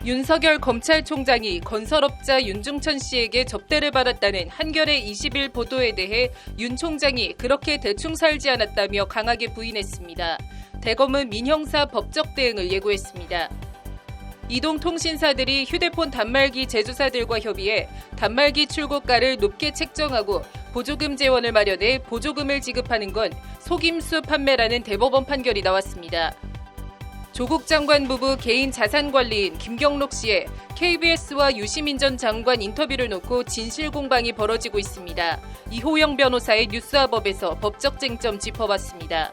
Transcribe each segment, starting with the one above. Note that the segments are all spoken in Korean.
윤석열 검찰총장이 건설업자 윤중천 씨에게 접대를 받았다는 한겨레 20일 보도에 대해 윤 총장이 그렇게 대충 살지 않았다며 강하게 부인했습니다. 대검은 민형사 법적 대응을 예고했습니다. 이동통신사들이 휴대폰 단말기 제조사들과 협의해 단말기 출고가를 높게 책정하고 보조금 재원을 마련해 보조금을 지급하는 건 속임수 판매라는 대법원 판결이 나왔습니다. 조국 장관 부부 개인 자산관리인 김경록 씨의 KBS와 유시민 전 장관 인터뷰를 놓고 진실 공방이 벌어지고 있습니다. 이호영 변호사의 뉴스화법에서 법적 쟁점 짚어봤습니다.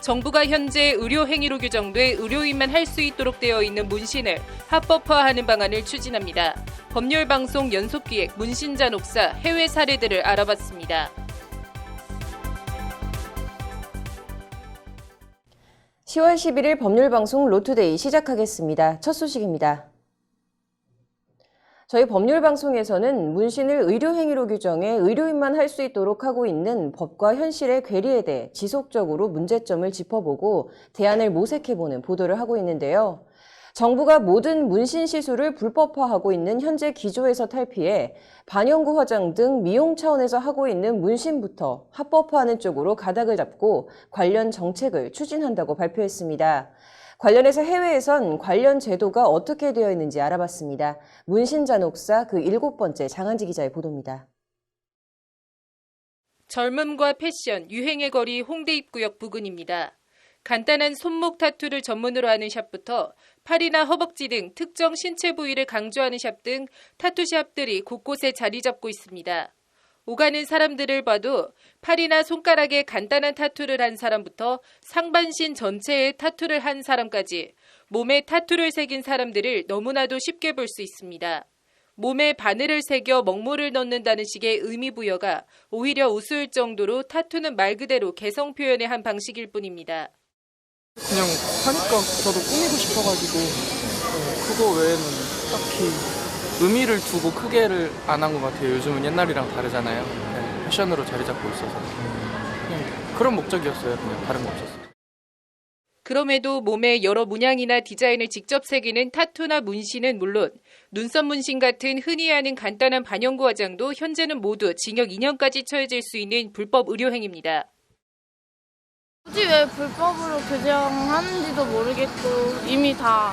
정부가 현재 의료행위로 규정돼 의료인만 할 수 있도록 되어 있는 문신을 합법화하는 방안을 추진합니다. 법률방송 연속기획 문신잔혹사 해외 사례들을 알아봤습니다. 10월 11일 법률방송 로투데이 시작하겠습니다. 첫 소식입니다. 저희 법률방송에서는 문신을 의료행위로 규정해 의료인만 할 수 있도록 하고 있는 법과 현실의 괴리에 대해 지속적으로 문제점을 짚어보고 대안을 모색해보는 보도를 하고 있는데요. 정부가 모든 문신 시술을 불법화하고 있는 현재 기조에서 탈피해 반영구 화장 등 미용 차원에서 하고 있는 문신부터 합법화하는 쪽으로 가닥을 잡고 관련 정책을 추진한다고 발표했습니다. 관련해서 해외에선 관련 제도가 어떻게 되어 있는지 알아봤습니다. 문신잔혹사 그 7번째 장한지 기자의 보도입니다. 젊음과 패션, 유행의 거리 홍대 입구역 부근입니다. 간단한 손목 타투를 전문으로 하는 샵부터 팔이나 허벅지 등 특정 신체 부위를 강조하는 샵 등 타투샵들이 곳곳에 자리 잡고 있습니다. 오가는 사람들을 봐도 팔이나 손가락에 간단한 타투를 한 사람부터 상반신 전체에 타투를 한 사람까지 몸에 타투를 새긴 사람들을 너무나도 쉽게 볼 수 있습니다. 몸에 바늘을 새겨 먹물을 넣는다는 식의 의미 부여가 오히려 우스울 정도로 타투는 말 그대로 개성 표현의 한 방식일 뿐입니다. 그냥 하니까 저도 꾸미고 싶어가지고 그거 외에는 딱히 의미를 두고 크게를 안 한 것 같아요. 요즘은 옛날이랑 다르잖아요. 네, 패션으로 자리 잡고 있어서 그냥 그런 목적이었어요. 그냥 다른 거 없었어요. 그럼에도 몸에 여러 문양이나 디자인을 직접 새기는 타투나 문신은 물론 눈썹 문신 같은 흔히 하는 간단한 반영구 화장도 현재는 모두 징역 2년까지 처해질 수 있는 불법 의료행위입니다. 굳이 왜 불법으로 규정하는지도 모르겠고 이미 다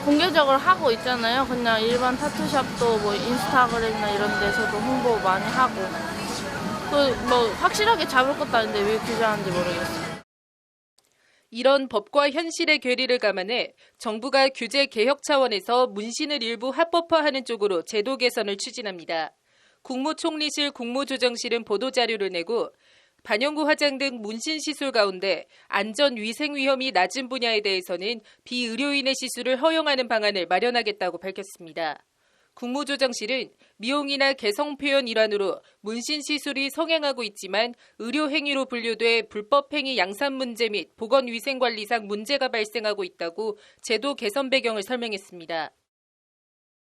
공개적으로 하고 있잖아요. 그냥 일반 타투샵도 뭐 인스타그램이나 이런 데서도 홍보 많이 하고 뭐 확실하게 잡을 것도 아닌데 왜 규제하는지 모르겠어요. 이런 법과 현실의 괴리를 감안해 정부가 규제 개혁 차원에서 문신을 일부 합법화하는 쪽으로 제도 개선을 추진합니다. 국무총리실 국무조정실은 보도자료를 내고 반영구 화장 등 문신 시술 가운데 안전 위생 위험이 낮은 분야에 대해서는 비의료인의 시술을 허용하는 방안을 마련하겠다고 밝혔습니다. 국무조정실은 미용이나 개성 표현 일환으로 문신 시술이 성행하고 있지만 의료행위로 분류돼 불법행위 양산 문제 및 보건위생관리상 문제가 발생하고 있다고 제도 개선 배경을 설명했습니다.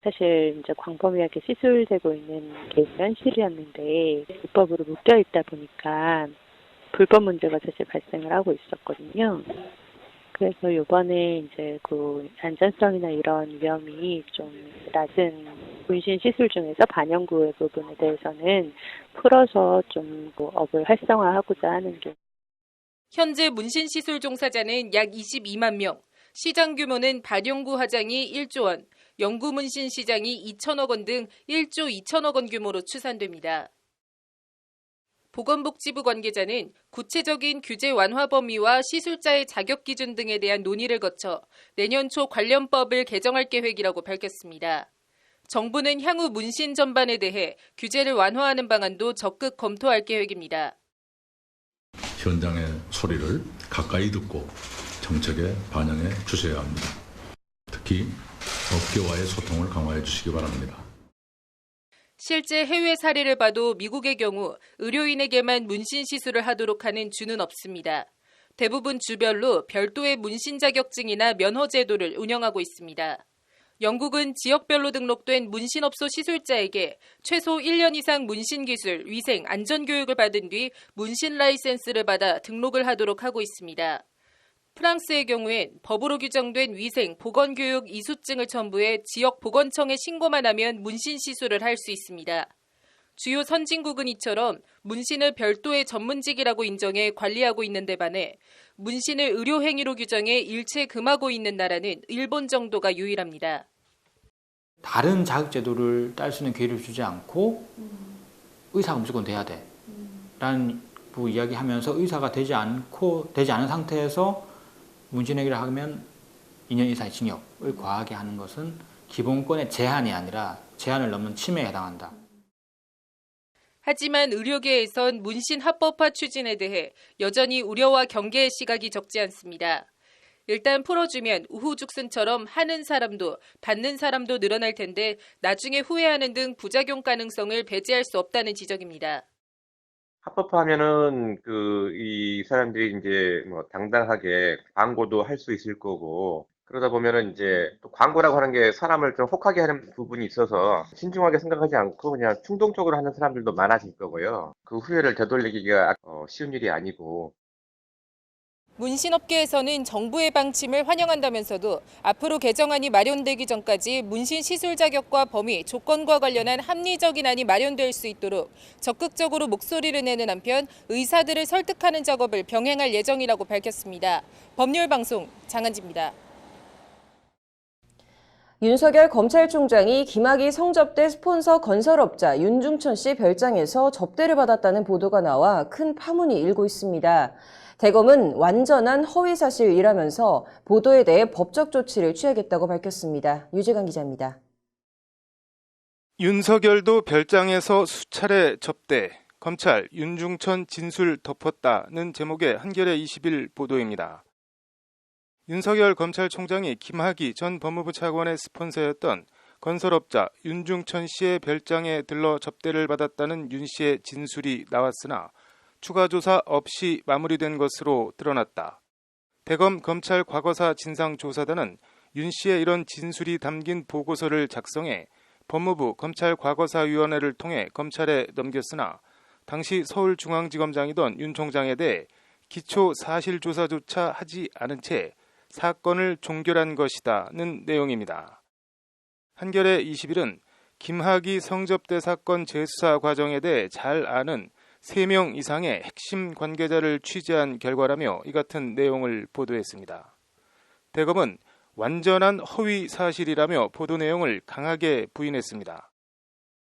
사실 이제 광범위하게 시술되고 있는 게 현실이었는데 불법으로 묶여 있다 보니까 불법 문제가 사실 발생을 하고 있었거든요. 그래서 이번에 이제 그 안전성이나 이런 위험이 좀 낮은 문신 시술 중에서 반영구의 부분에 대해서는 풀어서 좀 업을 활성화하고자 하는 게. 현재 문신 시술 종사자는 약 22만 명, 시장 규모는 반영구 화장이 1조 원, 영구 문신 시장이 2천억 원 등 1조 2천억 원 규모로 추산됩니다. 보건복지부 관계자는 구체적인 규제 완화 범위와 시술자의 자격 기준 등에 대한 논의를 거쳐 내년 초 관련법을 개정할 계획이라고 밝혔습니다. 정부는 향후 문신 전반에 대해 규제를 완화하는 방안도 적극 검토할 계획입니다. 현장의 소리를 가까이 듣고 정책에 반영해 주셔야 합니다. 특히 업계와의 소통을 강화해 주시기 바랍니다. 실제 해외 사례를 봐도 미국의 경우 의료인에게만 문신 시술을 하도록 하는 주는 없습니다. 대부분 주별로 별도의 문신 자격증이나 면허 제도를 운영하고 있습니다. 영국은 지역별로 등록된 문신업소 시술자에게 최소 1년 이상 문신기술, 위생, 안전교육을 받은 뒤 문신 라이센스를 받아 등록을 하도록 하고 있습니다. 프랑스의 경우엔 법으로 규정된 위생, 보건교육 이수증을 첨부해 지역 보건청에 신고만 하면 문신 시술을 할 수 있습니다. 주요 선진국은 이처럼 문신을 별도의 전문직이라고 인정해 관리하고 있는 데 반해 문신을 의료행위로 규정해 일체 금하고 있는 나라는 일본 정도가 유일합니다. 다른 자격제도를 딸 수 있는 기회를 주지 않고 의사가 무조건 돼야 돼 라는 이야기하면서 의사가 되지 않은 상태에서 문신행위를 하면 2년 이상의 징역을 과하게 하는 것은 기본권의 제한이 아니라 제한을 넘는 침해에 해당한다. 하지만 의료계에선 문신 합법화 추진에 대해 여전히 우려와 경계의 시각이 적지 않습니다. 일단 풀어주면 우후죽순처럼 하는 사람도 받는 사람도 늘어날 텐데 나중에 후회하는 등 부작용 가능성을 배제할 수 없다는 지적입니다. 합법화하면은 이 사람들이 이제 뭐 당당하게 광고도 할 수 있을 거고, 그러다 보면은 이제 또 광고라고 하는 게 사람을 좀 혹하게 하는 부분이 있어서 신중하게 생각하지 않고 그냥 충동적으로 하는 사람들도 많아질 거고요. 그 후회를 되돌리기가 쉬운 일이 아니고. 문신업계에서는 정부의 방침을 환영한다면서도 앞으로 개정안이 마련되기 전까지 문신 시술 자격과 범위, 조건과 관련한 합리적인 안이 마련될 수 있도록 적극적으로 목소리를 내는 한편 의사들을 설득하는 작업을 병행할 예정이라고 밝혔습니다. 법률방송 장한지입니다. 윤석열 검찰총장이 김학의 성접대 스폰서 건설업자 윤중천 씨 별장에서 접대를 받았다는 보도가 나와 큰 파문이 일고 있습니다. 대검은 완전한 허위사실이라면서 보도에 대해 법적 조치를 취하겠다고 밝혔습니다. 유재관 기자입니다. 윤석열도 별장에서 수차례 접대, 검찰 윤중천 진술 덮었다는 제목의 한겨레 20일 보도입니다. 윤석열 검찰총장이 김학의 전 법무부 차관의 스폰서였던 건설업자 윤중천 씨의 별장에 들러 접대를 받았다는 윤 씨의 진술이 나왔으나 추가 조사 없이 마무리된 것으로 드러났다. 대검 검찰 과거사 진상조사단은 윤 씨의 이런 진술이 담긴 보고서를 작성해 법무부 검찰과거사위원회를 통해 검찰에 넘겼으나 당시 서울중앙지검장이던 윤 총장에 대해 기초 사실조사조차 하지 않은 채 사건을 종결한 것이다는 내용입니다. 한겨레 21은 김학의 성접대 사건 재수사 과정에 대해 잘 아는 3명 이상의 핵심 관계자를 취재한 결과라며 이 같은 내용을 보도했습니다. 대검은 완전한 허위 사실이라며 보도 내용을 강하게 부인했습니다.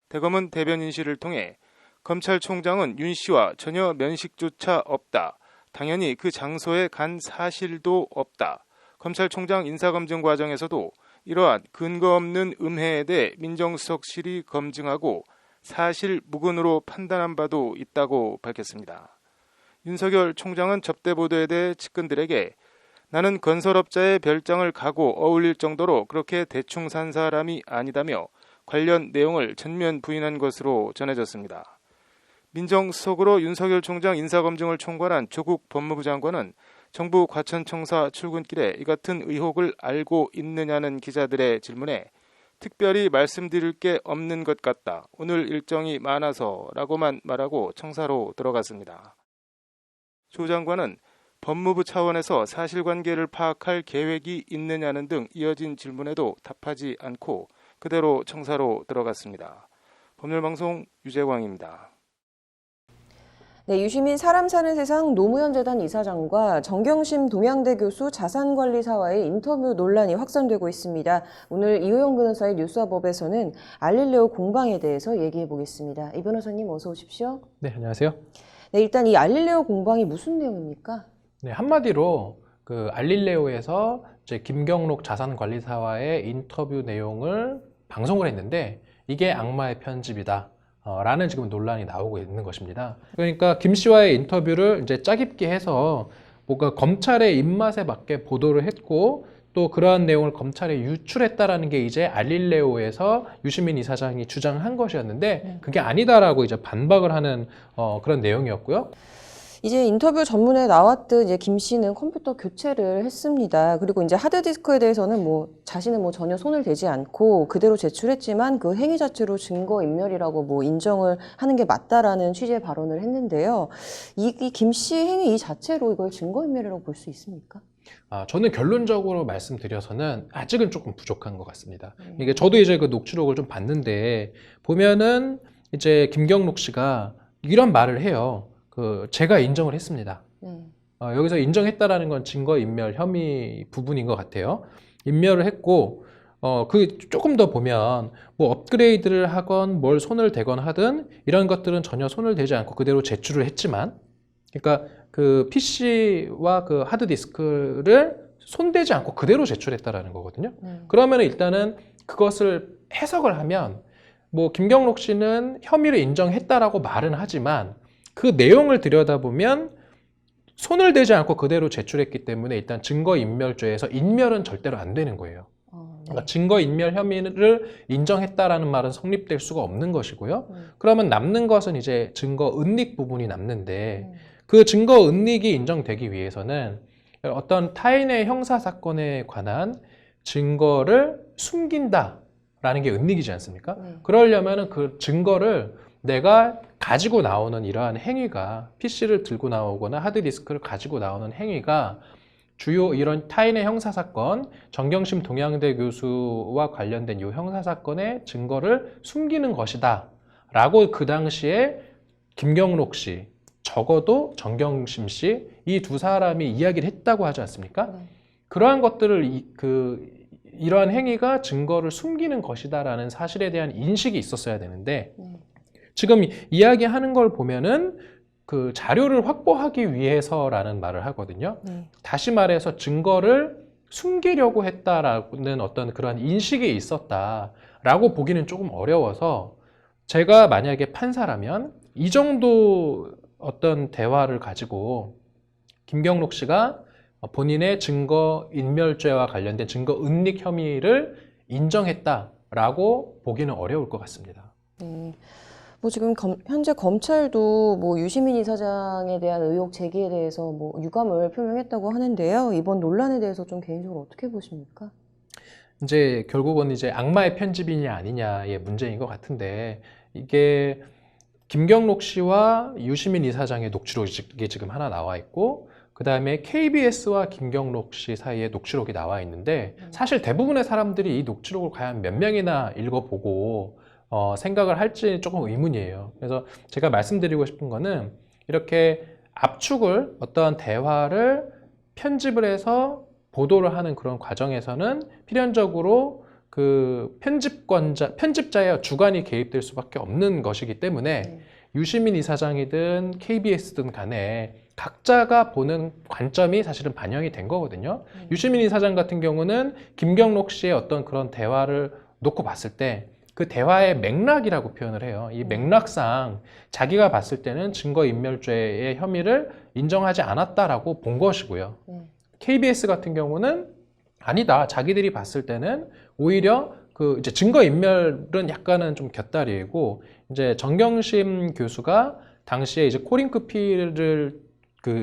대검은 대변인실을 통해 검찰총장은 윤 씨와 전혀 면식조차 없다. 당연히 그 장소에 간 사실도 없다. 검찰총장 인사검증 과정에서도 이러한 근거 없는 음해에 대해 민정수석실이 검증하고 사실 무근으로 판단한 바도 있다고 밝혔습니다. 윤석열 총장은 접대 보도에 대해 측근들에게 나는 건설업자의 별장을 가고 어울릴 정도로 그렇게 대충 산 사람이 아니다며 관련 내용을 전면 부인한 것으로 전해졌습니다. 민정수석으로 윤석열 총장 인사검증을 총괄한 조국 법무부 장관은 정부 과천청사 출근길에 이 같은 의혹을 알고 있느냐는 기자들의 질문에 특별히 말씀드릴 게 없는 것 같다. 오늘 일정이 많아서 라고만 말하고 청사로 들어갔습니다. 조 장관은 법무부 차원에서 사실관계를 파악할 계획이 있느냐는 등 이어진 질문에도 답하지 않고 그대로 청사로 들어갔습니다. 법률방송 유재광입니다. 네, 유시민 사람 사는 세상 노무현 재단 이사장과 정경심 동양대 교수 자산관리사와의 인터뷰 논란이 확산되고 있습니다. 오늘 이호영 변호사의 뉴스와법에서는 알릴레오 공방에 대해서 얘기해 보겠습니다. 이 변호사님 어서 오십시오. 네, 안녕하세요. 네, 일단 이 알릴레오 공방이 무슨 내용입니까? 네, 한마디로 그 알릴레오에서 이제 김경록 자산관리사와의 인터뷰 내용을 방송을 했는데 이게 악마의 편집이다. 라는 지금 논란이 나오고 있는 것입니다. 그러니까 김 씨와의 인터뷰를 이제 짜깁기 해서 뭔가 검찰의 입맛에 맞게 보도를 했고 또 그러한 내용을 검찰에 유출했다라는 게 이제 알릴레오에서 유시민 이사장이 주장한 것이었는데 그게 아니다라고 이제 반박을 하는 그런 내용이었고요. 이제 인터뷰 전문에 나왔듯 이제 김 씨는 컴퓨터 교체를 했습니다. 그리고 이제 하드디스크에 대해서는 자신은 전혀 손을 대지 않고 그대로 제출했지만 그 행위 자체로 증거인멸이라고 인정을 하는 게 맞다라는 취지의 발언을 했는데요. 이 김 씨 행위 이 자체로 이걸 증거인멸이라고 볼 수 있습니까? 저는 결론적으로 말씀드려서는 아직은 조금 부족한 것 같습니다. 이게 저도 이제 그 녹취록을 좀 봤는데 보면은 이제 김경록 씨가 이런 말을 해요. 제가 인정을 했습니다. 여기서 인정했다라는 건 증거인멸 혐의 부분인 것 같아요. 인멸을 했고, 조금 더 보면, 뭐 업그레이드를 하건 뭘 손을 대건 하든 이런 것들은 전혀 손을 대지 않고 그대로 제출을 했지만, 그러니까 그 PC와 그 하드디스크를 손대지 않고 그대로 제출했다라는 거거든요. 그러면 일단은 그것을 해석을 하면, 뭐 김경록 씨는 혐의를 인정했다라고 말은 하지만 그 내용을 들여다보면 손을 대지 않고 그대로 제출했기 때문에 일단 증거인멸죄에서 인멸은 절대로 안 되는 거예요. 그러니까 증거인멸 혐의를 인정했다라는 말은 성립될 수가 없는 것이고요. 그러면 남는 것은 이제 증거은닉 부분이 남는데 그 증거은닉이 인정되기 위해서는 어떤 타인의 형사사건에 관한 증거를 숨긴다라는 게 은닉이지 않습니까? 그러려면 그 증거를 내가 가지고 나오는 이러한 행위가 PC를 들고 나오거나 하드디스크를 가지고 나오는 행위가 주요 이런 타인의 형사사건, 정경심 동양대 교수와 관련된 이 형사사건의 증거를 숨기는 것이다 라고 그 당시에 김경록 씨, 적어도 정경심 씨, 이 두 사람이 이야기를 했다고 하지 않습니까? 그러한 것들을 이러한 행위가 증거를 숨기는 것이다라는 사실에 대한 인식이 있었어야 되는데 지금 이야기하는 걸 보면은 그 자료를 확보하기 위해서라는 말을 하거든요. 다시 말해서 증거를 숨기려고 했다라는 어떤 그런 인식이 있었다라고 보기는 조금 어려워서 제가 만약에 판사라면 이 정도 어떤 대화를 가지고 김경록 씨가 본인의 증거인멸죄와 관련된 증거은닉 혐의를 인정했다라고 보기는 어려울 것 같습니다. 뭐 지금 현재 검찰도 뭐 유시민 이사장에 대한 의혹 제기에 대해서 뭐 유감을 표명했다고 하는데요. 이번 논란에 대해서 좀 개인적으로 어떻게 보십니까? 이제 결국은 이제 악마의 편집이냐 아니냐의 문제인 것 같은데 이게 김경록 씨와 유시민 이사장의 녹취록이 지금 하나 나와 있고 그 다음에 KBS와 김경록 씨 사이에 녹취록이 나와 있는데 사실 대부분의 사람들이 이 녹취록을 과연 몇 명이나 읽어보고 생각을 할지 조금 의문이에요. 그래서 제가 말씀드리고 싶은 거는 이렇게 압축을 어떠한 대화를 편집을 해서 보도를 하는 그런 과정에서는 필연적으로 그 편집자의 주관이 개입될 수밖에 없는 것이기 때문에 유시민 이사장이든 KBS든 간에 각자가 보는 관점이 사실은 반영이 된 거거든요. 유시민 이사장 같은 경우는 김경록 씨의 어떤 그런 대화를 놓고 봤을 때 그 대화의 맥락이라고 표현을 해요. 이 맥락상 자기가 봤을 때는 증거인멸죄의 혐의를 인정하지 않았다라고 본 것이고요. KBS 같은 경우는 아니다. 자기들이 봤을 때는 오히려 그 이제 증거인멸은 약간은 좀 곁다리고 이제 정경심 교수가 당시에 이제 코링크피를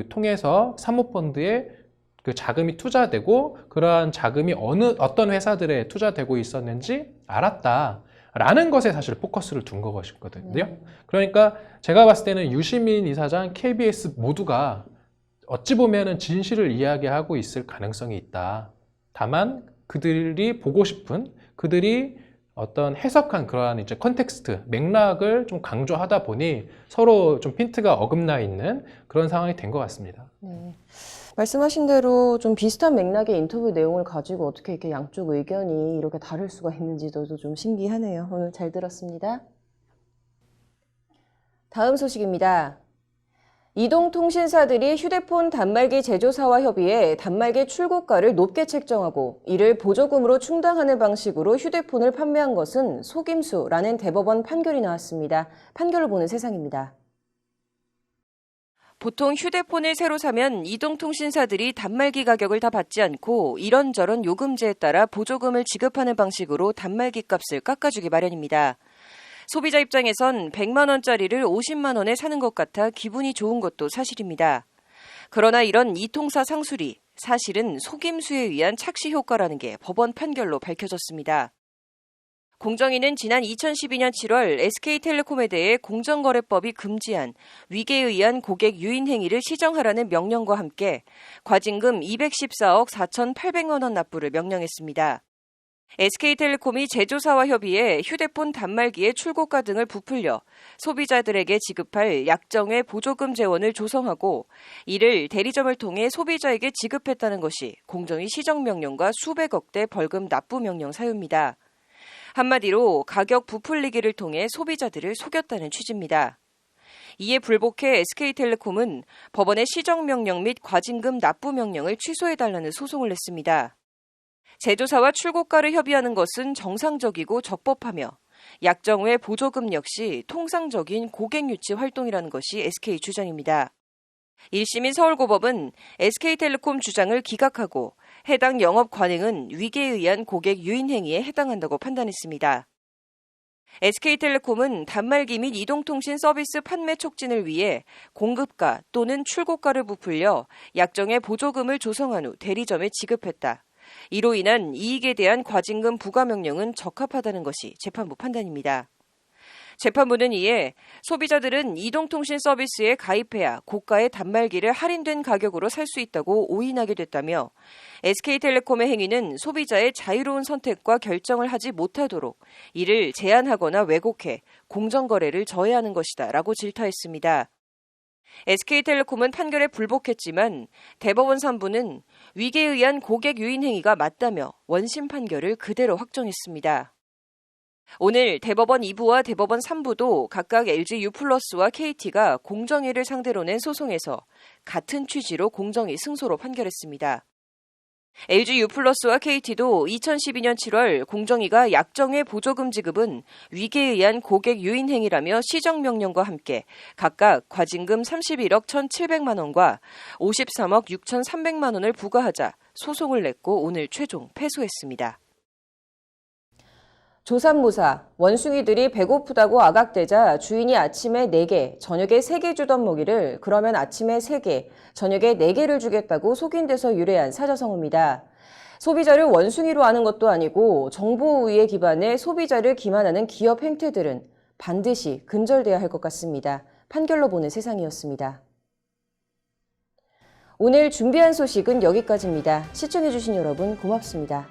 통해서 사모펀드에 그 자금이 투자되고 그러한 자금이 어떤 회사들에 투자되고 있었는지 알았다라는 것에 사실 포커스를 둔 것이거든요. 그러니까 제가 봤을 때는 유시민 이사장, KBS 모두가 어찌 보면은 진실을 이야기하고 있을 가능성이 있다. 다만 그들이 보고 싶은 그들이 어떤 해석한 그러한 이제 컨텍스트, 맥락을 좀 강조하다 보니 서로 좀 핀트가 어긋나 있는 그런 상황이 된 것 같습니다. 말씀하신 대로 좀 비슷한 맥락의 인터뷰 내용을 가지고 어떻게 이렇게 양쪽 의견이 이렇게 다를 수가 있는지도 좀 신기하네요. 오늘 잘 들었습니다. 다음 소식입니다. 이동통신사들이 휴대폰 단말기 제조사와 협의해 단말기 출고가를 높게 책정하고 이를 보조금으로 충당하는 방식으로 휴대폰을 판매한 것은 속임수라는 대법원 판결이 나왔습니다. 판결을 보는 세상입니다. 보통 휴대폰을 새로 사면 이동통신사들이 단말기 가격을 다 받지 않고 이런저런 요금제에 따라 보조금을 지급하는 방식으로 단말기 값을 깎아주기 마련입니다. 소비자 입장에선 100만 원짜리를 50만 원에 사는 것 같아 기분이 좋은 것도 사실입니다. 그러나 이런 이통사 상술이 사실은 속임수에 의한 착시 효과라는 게 법원 판결로 밝혀졌습니다. 공정위는 지난 2012년 7월 SK텔레콤에 대해 공정거래법이 금지한 위계에 의한 고객 유인 행위를 시정하라는 명령과 함께 과징금 214억 4,800만 원 납부를 명령했습니다. SK텔레콤이 제조사와 협의해 휴대폰 단말기의 출고가 등을 부풀려 소비자들에게 지급할 약정외 보조금 재원을 조성하고 이를 대리점을 통해 소비자에게 지급했다는 것이 공정위 시정명령과 수백억대 벌금 납부 명령 사유입니다. 한마디로 가격 부풀리기를 통해 소비자들을 속였다는 취지입니다. 이에 불복해 SK텔레콤은 법원의 시정명령 및 과징금 납부 명령을 취소해달라는 소송을 냈습니다. 제조사와 출고가를 협의하는 것은 정상적이고 적법하며 약정 외 보조금 역시 통상적인 고객 유치 활동이라는 것이 SK 주장입니다. 1심인 서울고법은 SK텔레콤 주장을 기각하고 해당 영업 관행은 위계에 의한 고객 유인 행위에 해당한다고 판단했습니다. SK텔레콤은 단말기 및 이동통신 서비스 판매 촉진을 위해 공급가 또는 출고가를 부풀려 약정의 보조금을 조성한 후 대리점에 지급했다. 이로 인한 이익에 대한 과징금 부과 명령은 적합하다는 것이 재판부 판단입니다. 재판부는 이에 소비자들은 이동통신 서비스에 가입해야 고가의 단말기를 할인된 가격으로 살 수 있다고 오인하게 됐다며 SK텔레콤의 행위는 소비자의 자유로운 선택과 결정을 하지 못하도록 이를 제한하거나 왜곡해 공정거래를 저해하는 것이다 라고 질타했습니다. SK텔레콤은 판결에 불복했지만 대법원 3부는 위계에 의한 고객 유인 행위가 맞다며 원심 판결을 그대로 확정했습니다. 오늘 대법원 2부와 대법원 3부도 각각 LG U+와 KT가 공정위를 상대로 낸 소송에서 같은 취지로 공정위 승소로 판결했습니다. LG U+와 KT도 2012년 7월 공정위가 약정외 보조금 지급은 위계에 의한 고객 유인 행위라며 시정명령과 함께 각각 과징금 31억 1,700만 원과 53억 6,300만 원을 부과하자 소송을 냈고 오늘 최종 패소했습니다. 조삼모사, 원숭이들이 배고프다고 아각대자 주인이 아침에 4개, 저녁에 3개 주던 먹이를 그러면 아침에 3개, 저녁에 4개를 주겠다고 속인 데서 유래한 사자성어입니다. 소비자를 원숭이로 아는 것도 아니고 정보 우위에 기반해 소비자를 기만하는 기업 행태들은 반드시 근절돼야 할 것 같습니다. 판결로 보는 세상이었습니다. 오늘 준비한 소식은 여기까지입니다. 시청해주신 여러분 고맙습니다.